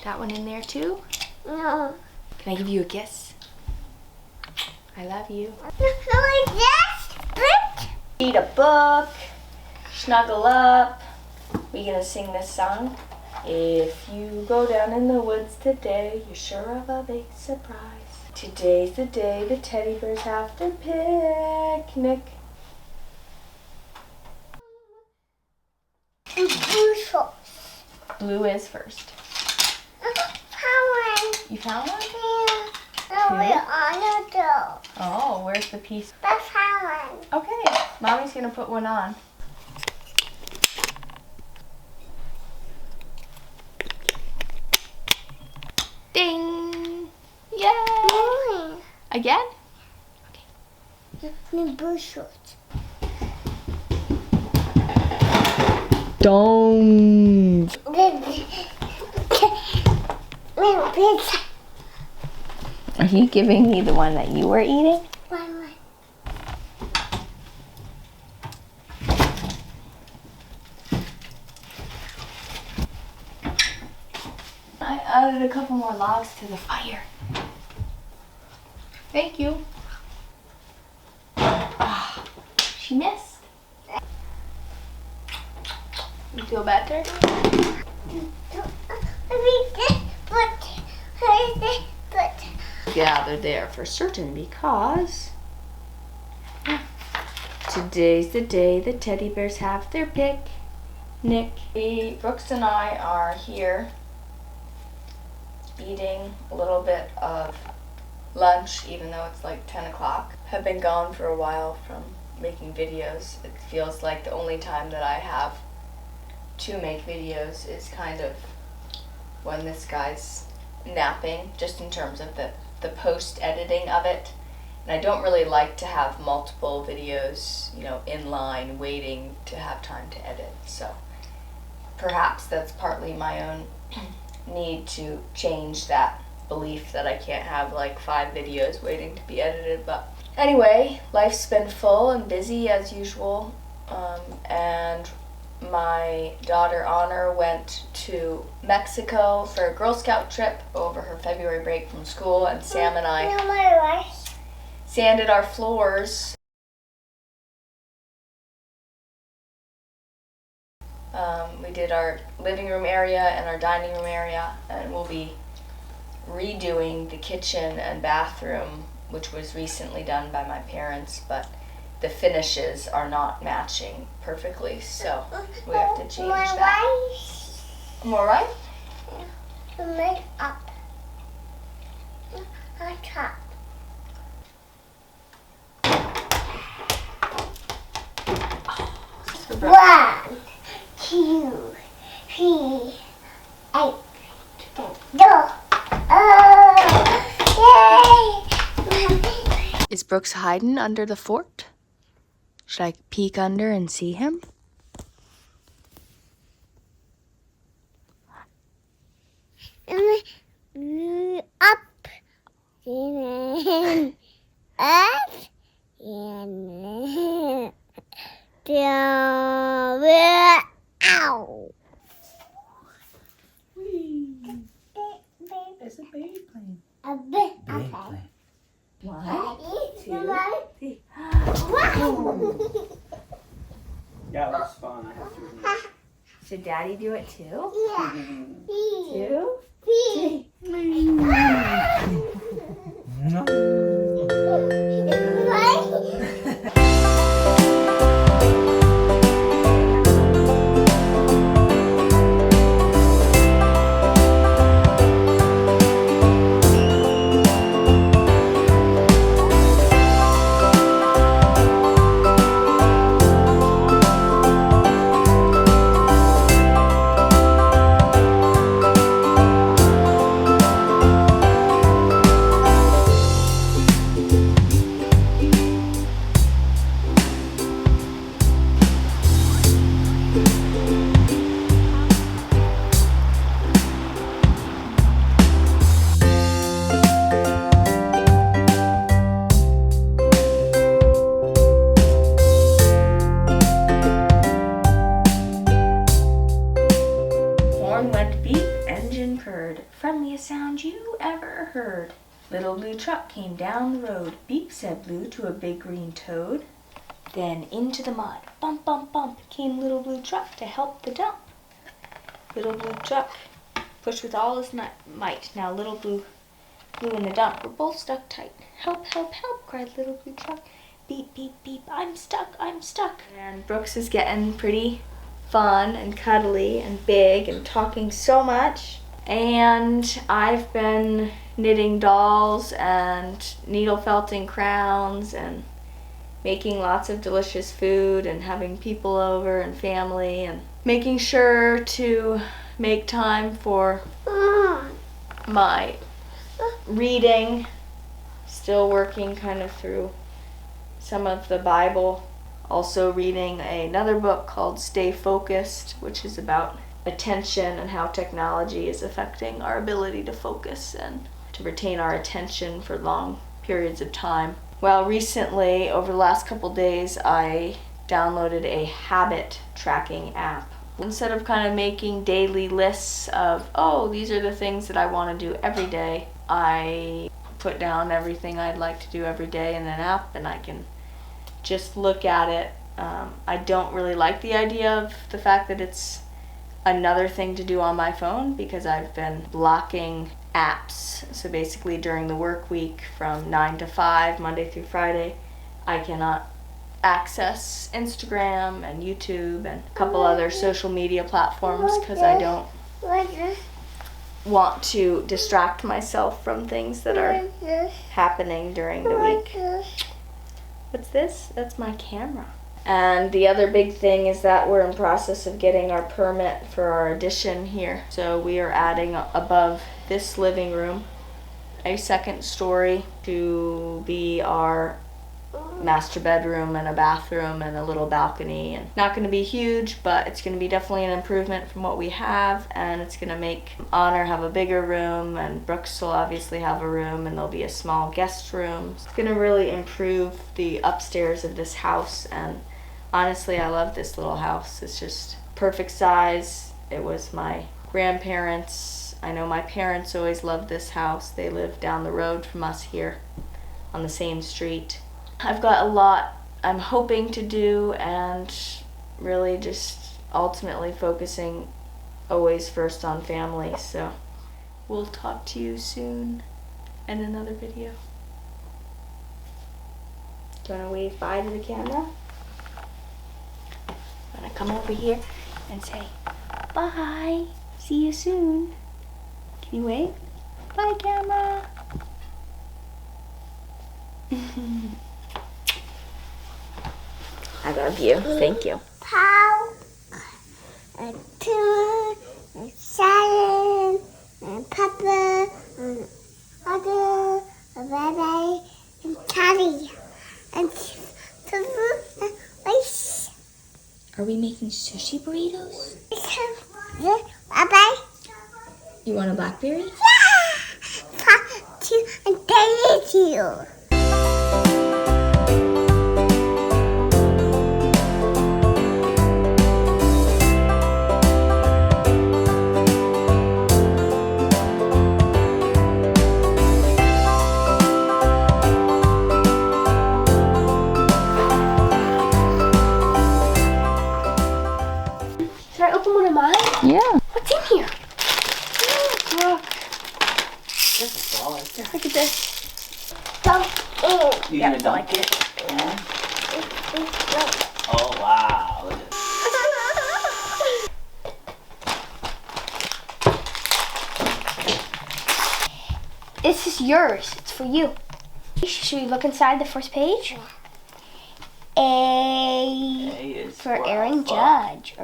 That one in there too? No. Can I give you a kiss? I love you. Read a book, snuggle up. We gonna sing this song? If you go down in the woods today, you're sure of a big surprise. Today's the day the teddy bears have their picnic. Blue is first. You found one? Oh, where's the piece? Okay, Mommy's gonna put one on. Ding! Yay! Again? Don't. Are you giving me the one that you were eating? I added a couple more logs to the fire. Thank you. Ah, she missed. You feel better? Yeah, they're there for certain because today's the day the teddy bears have their picnic. Brooks and I are here eating a little bit of lunch, even though it's like 10 o'clock. Have been gone for a while from making videos. It feels like the only time that I have to make videos is kind of when this guy's napping, just in terms of the post editing of it. And I don't really like to have multiple videos, you know, in line waiting to have time to edit. So perhaps that's partly my own need to change that belief that I can't have like 5 videos waiting to be edited. But anyway, life's been full and busy as usual, and my daughter Honor went to Mexico for a Girl Scout trip over her February break from school, and Sam and I sanded our floors. We did our living room area and our dining room area, and we'll be redoing the kitchen and bathroom, which was recently done by my parents, but the finishes are not matching perfectly, so we have to change that. More right? Make up. A top. One, 2, 3, 8, go. Oh, yay! Is Brooks hiding under the fort? Should I peek under and see him? Up and up and down. Ow! There's a baby plane. A bit. Big plane. 1, 2, 3. Yeah, it was fun. I have to admit. Should Daddy do it too? Yeah. 2, 3. friendliest sound you ever heard. Little blue truck came down the road. Beep, said Blue to a big green toad. Then into the mud, bump, bump, bump, came little blue truck to help the dump. Little blue truck pushed with all his might. Now little blue and the dump were both stuck tight. Help, help, help, cried little blue truck. Beep, beep, beep, I'm stuck, I'm stuck. And Brooks is getting pretty fun and cuddly and big and talking so much. And I've been knitting dolls and needle felting crowns and making lots of delicious food and having people over and family and making sure to make time for my reading. Still working kind of through some of the Bible. Also reading another book called Stay Focused, which is about attention and how technology is affecting our ability to focus and to retain our attention for long periods of time. Well, recently, over the last couple days, I downloaded a habit tracking app. Instead of kind of making daily lists of, oh, these are the things that I want to do every day, I put down everything I'd like to do every day in an app, and I can just look at it. I don't really like the idea of the fact that it's another thing to do on my phone because I've been blocking apps. So basically during the work week from 9 to 5, Monday through Friday, I cannot access Instagram and YouTube and a couple other social media platforms because I don't want to distract myself from things that are happening during the week. What's this? That's my camera. And the other big thing is that we're in process of getting our permit for our addition here. So we are adding above this living room a second story to be our master bedroom and a bathroom and a little balcony. And not going to be huge, but it's going to be definitely an improvement from what we have, and it's going to make Honor have a bigger room, and Brooks will obviously have a room, and there'll be a small guest room. It's going to really improve the upstairs of this house, and honestly, I love this little house. It's just perfect size. It was my grandparents. I know my parents always loved this house. They live down the road from us here on the same street. I've got a lot I'm hoping to do, and really just ultimately focusing always first on family. So we'll talk to you soon in another video. Do you want to wave bye to the camera? I'm gonna come over here and say bye. See you soon. Can you wave? Bye, camera. I love you. Thank you. Pow, and two, and Sharon, and Papa, and Other, and Bebe, and Teddy, and Rice. Are we making sushi burritos? Bye-bye. You want a blackberry? Yeah! Pop, two, and Daddy, two. Should I open one of mine? Yeah. What's in here? Look. Look at this. Dump in. You gonna dunk it? Yeah. Oh wow. Look at This is yours. It's for you. Should we look inside the first page? A A is for for Aaron alpha. Judge.